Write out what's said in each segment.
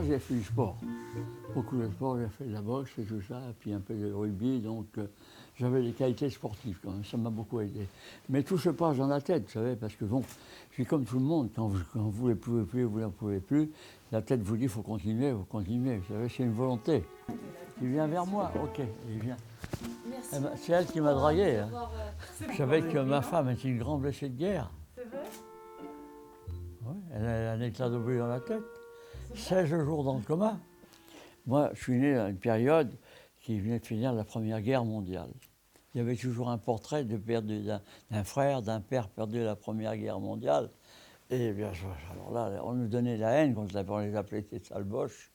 j'ai fait du sport. Beaucoup de sport, j'ai fait de la boxe et tout ça, et puis un peu de rugby, donc j'avais des qualités sportives quand même, ça m'a beaucoup aidé. Mais tout se passe dans la tête, vous savez, parce que bon, je suis comme tout le monde, quand vous ne pouvez plus, vous n'en pouvez plus, la tête vous dit il faut continuer, vous savez, c'est une volonté. Il vient vers moi, ok, il vient. Merci. Eh ben, c'est elle qui m'a dragué. Hein. C'est Je savais que ma femme était une grande blessée de guerre. C'est vrai? Ouais, elle a un éclat d'obus dans la tête. 16 jours dans le coma. Moi, je suis né dans une période qui venait de finir la Première Guerre mondiale. Il y avait toujours un portrait d'un frère, d'un père perdu à la Première Guerre mondiale. Et bien, alors là, on nous donnait la haine, on les appelait ces sales boches.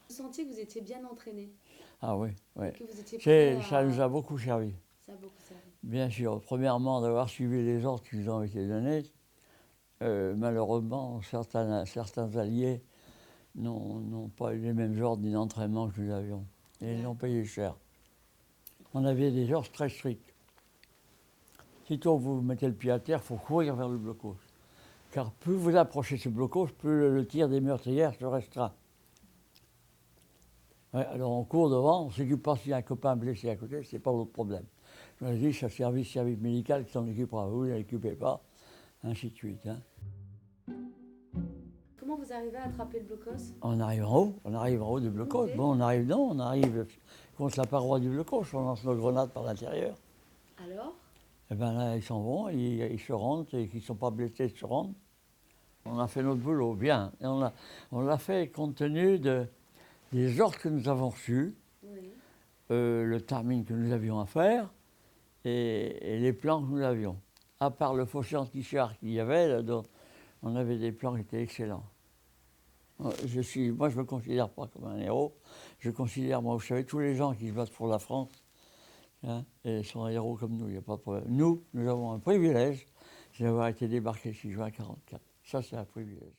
Vous sentiez que vous étiez bien entraîné? Ah oui, oui. Que vous étiez prêt à... Ça nous a beaucoup servi. Ça a beaucoup servi. Bien sûr. Premièrement, d'avoir suivi les ordres qui nous ont été donnés. Malheureusement, certains alliés n'ont pas eu les mêmes ordres ni d'entraînement que nous avions. Et ils l'ont payé cher. On avait des ordres très stricts. Sitôt que vous mettez le pied à terre, il faut courir vers le blocos. Car plus vous approchez ce blocos, plus le tir des meurtrières se restreint. Ouais, alors on court devant, on ne s'occupe pas s'il y a un copain blessé à côté, c'est pas votre problème. Je me dis, c'est le service médical qui s'en occupera, vous ne l'occupez pas, ainsi de suite. Hein. Comment vous arrivez à attraper le blocos? On arrive en haut du blocos. Bon, on arrive contre la paroi du blocos, on lance nos grenades par l'intérieur. Alors? Et bien là, ils s'en vont, ils se rendent, et qui ne sont pas blessés se rendent. On a fait notre boulot, bien. Et on l'a fait compte tenu des ordres que nous avons reçus, Oui. le timing que nous avions à faire, et les plans que nous avions. À part le fossé anti-char qu'il y avait, là, on avait des plans qui étaient excellents. Moi, je ne me considère pas comme un héros. Je considère, moi, vous savez, tous les gens qui se battent pour la France, hein, et sont des héros comme nous, il n'y a pas de problème. Nous avons un privilège, c'est d'avoir été débarqués le 6 juin 1944. Ça, c'est un privilège.